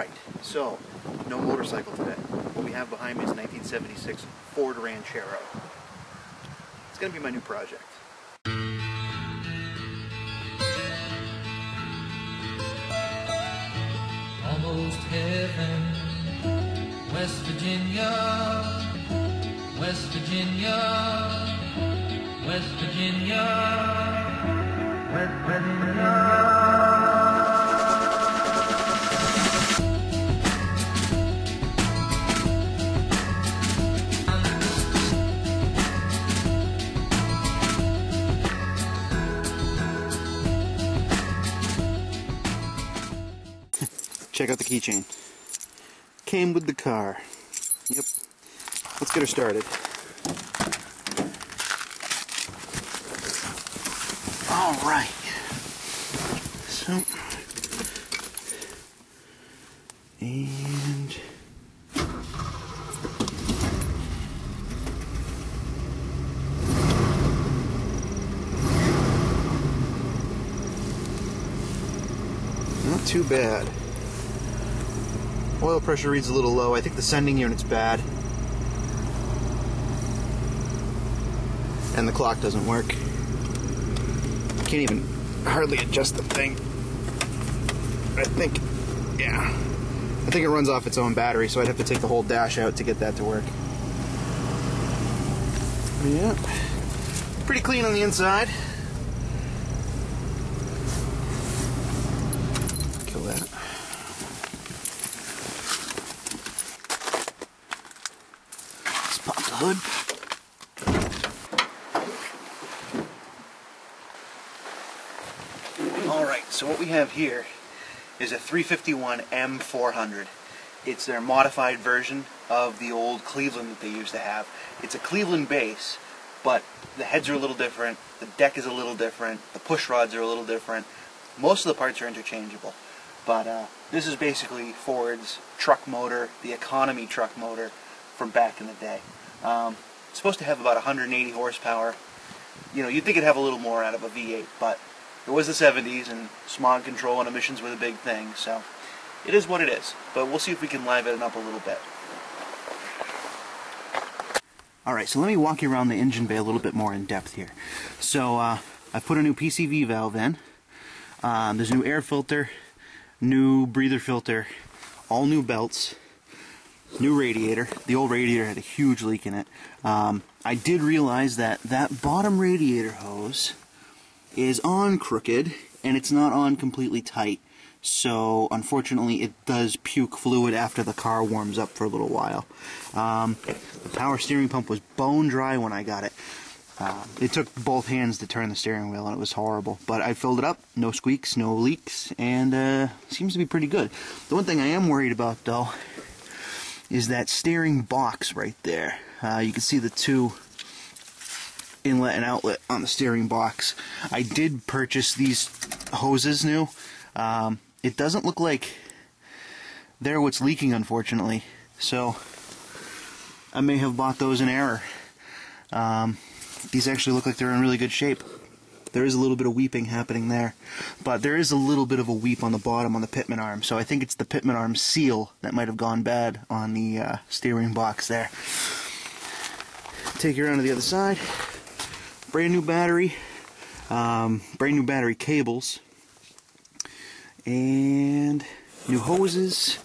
Alright, so, no motorcycle today. What we have behind me is a 1976 Ford Ranchero. It's going to be my new project. Almost heaven, West Virginia, West Virginia, West Virginia, West Virginia. Check out the keychain. Came with the car. Yep. Let's get her started. Alright. So. And. Not too bad. Oil pressure reads a little low. I think the sending unit's bad. And the clock doesn't work. I can't even hardly adjust the thing. I think it runs off its own battery, so I'd have to take the whole dash out to get that to work. Yeah. Pretty clean on the inside. Kill that. Pop the hood. Alright, so what we have here is a 351 M400. It's their modified version of the old Cleveland that they used to have. It's a Cleveland base, but the heads are a little different, the deck is a little different, the push rods are a little different. Most of the parts are interchangeable. But this is basically Ford's truck motor, the economy truck motor from back in the day. It's supposed to have about 180 horsepower. You know, you'd think it'd have a little more out of a V8, but it was the 70s and smog control and emissions were the big thing, so it is what it is. But we'll see if we can liven it up a little bit. Alright, so let me walk you around the engine bay a little bit more in depth here. So I've put a new PCV valve in. There's a new air filter, new breather filter, all new belts. New radiator. The old radiator had a huge leak in it. I did realize that bottom radiator hose is on crooked and it's not on completely tight. So unfortunately it does puke fluid after the car warms up for a little while. The power steering pump was bone dry when I got it. It took both hands to turn the steering wheel and it was horrible. But I filled it up, no squeaks, no leaks, and seems to be pretty good. The one thing I am worried about though is that steering box right there. You can see the two inlet and outlet on the steering box. I did purchase these hoses new. It doesn't look like they're what's leaking, unfortunately. So I may have bought those in error. These actually look like they're in really good shape. There is a little bit of weeping happening there, but there is a little bit of a weep on the bottom on the pitman arm, so I think it's the pitman arm seal that might have gone bad on the steering box there. Take you around to the other side. Brand new battery, brand new battery cables, and new hoses,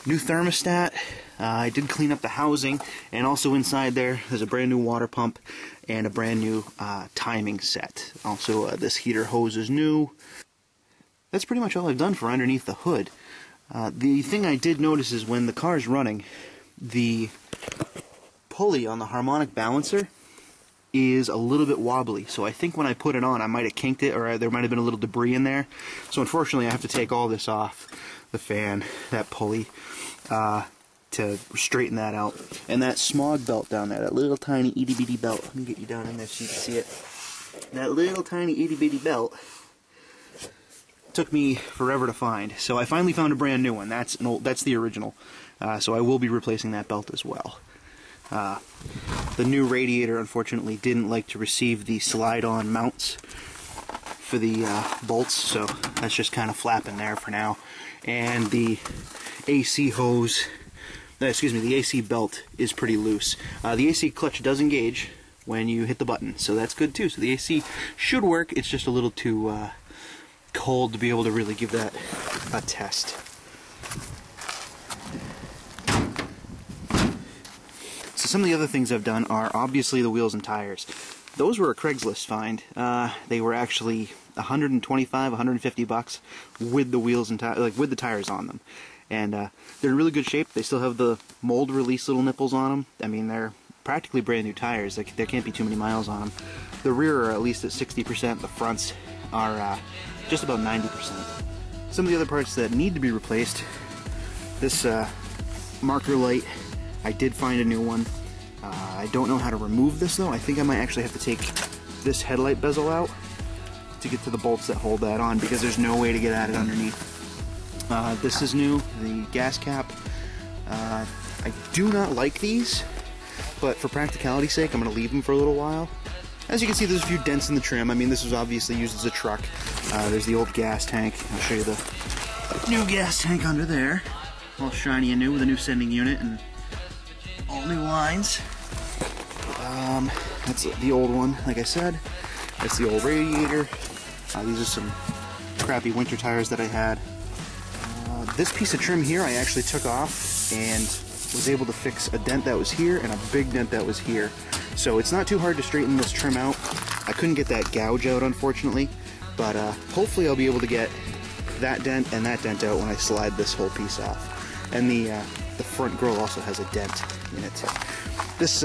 new thermostat. I did clean up the housing, and also inside there's a brand new water pump and a brand new timing set. Also, this heater hose is new. That's pretty much all I've done for underneath the hood. The thing I did notice is when the car's running, the pulley on the harmonic balancer is a little bit wobbly. So I think when I put it on, I might have kinked it, or there might have been a little debris in there. So unfortunately, I have to take all this off, the fan, that pulley, to straighten that out. And that smog belt down there, that little tiny itty bitty belt. Let me get you down in there so you can see it. That little tiny itty bitty belt took me forever to find. So I finally found a brand new one. That's the original. So I will be replacing that belt as well. The new radiator, unfortunately, didn't like to receive the slide-on mounts for the bolts, so that's just kind of flapping there for now. And the AC hose, excuse me, the AC belt is pretty loose. The AC clutch does engage when you hit the button, so that's good too. So the AC should work, it's just a little too cold to be able to really give that a test. So some of the other things I've done are obviously the wheels and tires. Those were a Craigslist find. They were actually 125, 150 bucks with the wheels and with the tires on them. And they're in really good shape. They still have the mold release little nipples on them. I mean, they're practically brand new tires. There can't be too many miles on them. The rear are at least at 60%. The fronts are just about 90%. Some of the other parts that need to be replaced. This marker light, I did find a new one. I don't know how to remove this though. I think I might actually have to take this headlight bezel out to get to the bolts that hold that on, because there's no way to get at it underneath. This is new, the gas cap. I do not like these, but for practicality's sake, I'm going to leave them for a little while. As you can see, there's a few dents in the trim. I mean, this was obviously used as a truck. There's the old gas tank. I'll show you the new gas tank under there. All shiny and new with a new sending unit and all new lines. That's the old one, like I said. That's the old radiator. These are some crappy winter tires that I had. This piece of trim here I actually took off and was able to fix a dent that was here and a big dent that was here. So it's not too hard to straighten this trim out. I couldn't get that gouge out, unfortunately, but hopefully I'll be able to get that dent and that dent out when I slide this whole piece off. And the front grille also has a dent in it. This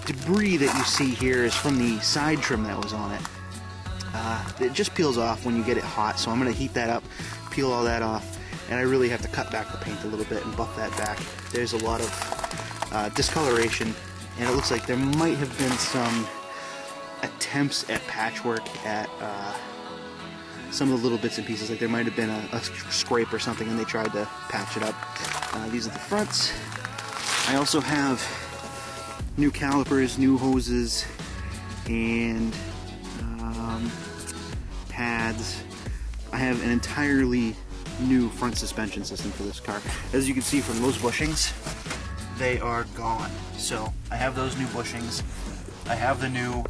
debris that you see here is from the side trim that was on it. It just peels off when you get it hot, so I'm going to heat that up, peel all that off, and I really have to cut back the paint a little bit and buff that back. There's a lot of discoloration, and it looks like there might have been some attempts at patchwork at some of the little bits and pieces. Like there might have been a scrape or something and they tried to patch it up. These are the fronts. I also have new calipers, new hoses, and pads. I have an entirely new front suspension system for this car. As you can see from those bushings, they are gone. So I have those new bushings. I have the new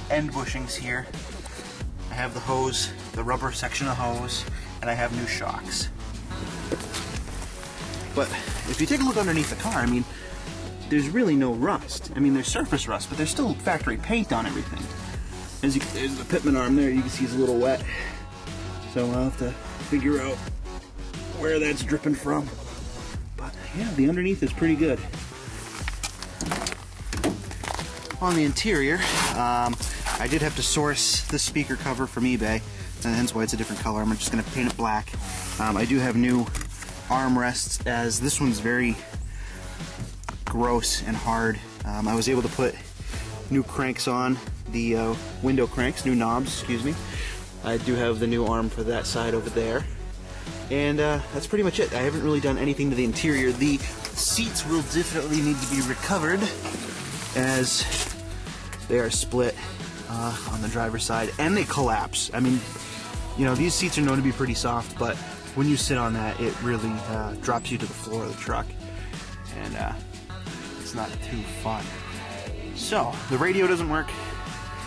end bushings here. I have the hose, the rubber section of hose, and I have new shocks. But if you take a look underneath the car, I mean, there's really no rust. I mean, there's surface rust, but there's still factory paint on everything. As you can, there's the pitman arm there, you can see it's a little wet. So I'll have to figure out where that's dripping from. But yeah, the underneath is pretty good. On the interior, I did have to source this speaker cover from eBay, and hence why it's a different color. I'm just going to paint it black. I do have new armrests, as this one's very gross and hard. I was able to put new cranks on, the window cranks, new knobs, excuse me. I do have the new arm for that side over there. And that's pretty much it. I haven't really done anything to the interior. The seats will definitely need to be recovered, as they are split on the driver's side, and they collapse. I mean, you know, these seats are known to be pretty soft, but when you sit on that, it really drops you to the floor of the truck, and it's not too fun. So, the radio doesn't work.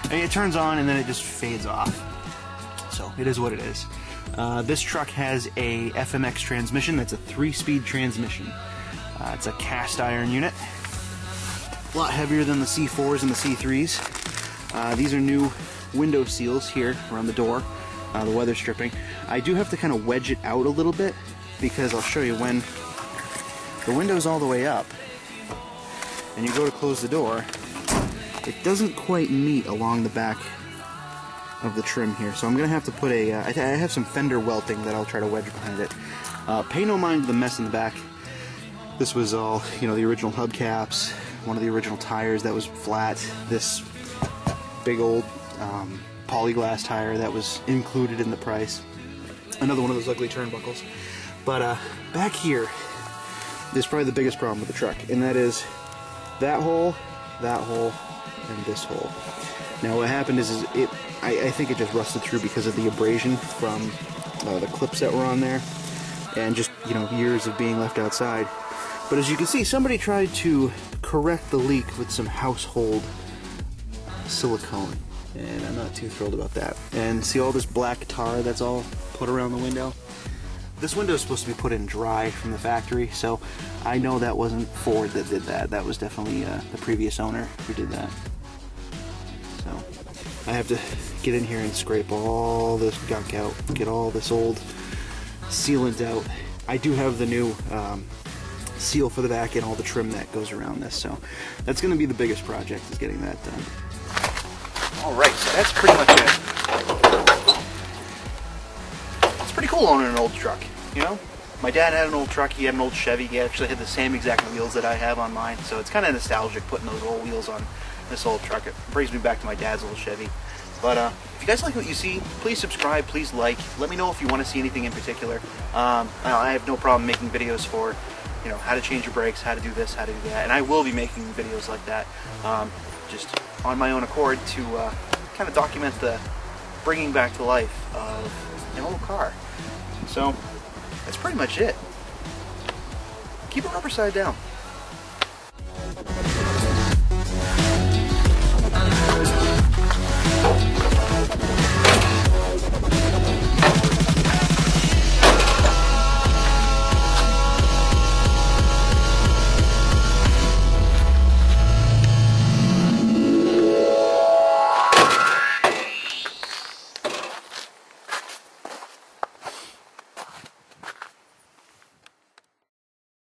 I mean, it turns on and then it just fades off. So, it is what it is. This truck has a Fmx transmission. That's a 3-speed transmission. It's a cast iron unit. A lot heavier than the C4s and the C3s. These are new window seals here around the door, the weather stripping. I do have to kind of wedge it out a little bit, because I'll show you when the window's all the way up and you go to close the door, it doesn't quite meet along the back of the trim here. So I'm going to have to put a, I have some fender welting that I'll try to wedge behind it. Pay no mind to the mess in the back. This was all, you know, the original hubcaps, one of the original tires that was flat, this big old polyglass tire that was included in the price, another one of those ugly turnbuckles. But back here is probably the biggest problem with the truck, and that is that hole, and this hole. Now what happened is I think it just rusted through because of the abrasion from the clips that were on there, and just, you know, years of being left outside. But as you can see, somebody tried to correct the leak with some household silicone, and I'm not too thrilled about that. And see all this black tar that's all put around the window? This window is supposed to be put in dry from the factory, so I know that wasn't Ford that did that. That was definitely the previous owner who did that. So I have to get in here and scrape all this gunk out, get all this old sealant out. I do have the new seal for the back and all the trim that goes around this, so that's going to be the biggest project, is getting that done. Alright, so that's pretty much it. It's pretty cool owning an old truck, you know? My dad had an old truck, he had an old Chevy, he actually had the same exact wheels that I have on mine, so it's kind of nostalgic putting those old wheels on this old truck. It brings me back to my dad's old Chevy. But if you guys like what you see, please subscribe, please like. Let me know if you want to see anything in particular. I have no problem making videos for, you know, how to change your brakes, how to do this, how to do that, and I will be making videos like that, just on my own accord, to kind of document the bringing back to life of an old car. So that's pretty much it. Keep it rubber side down.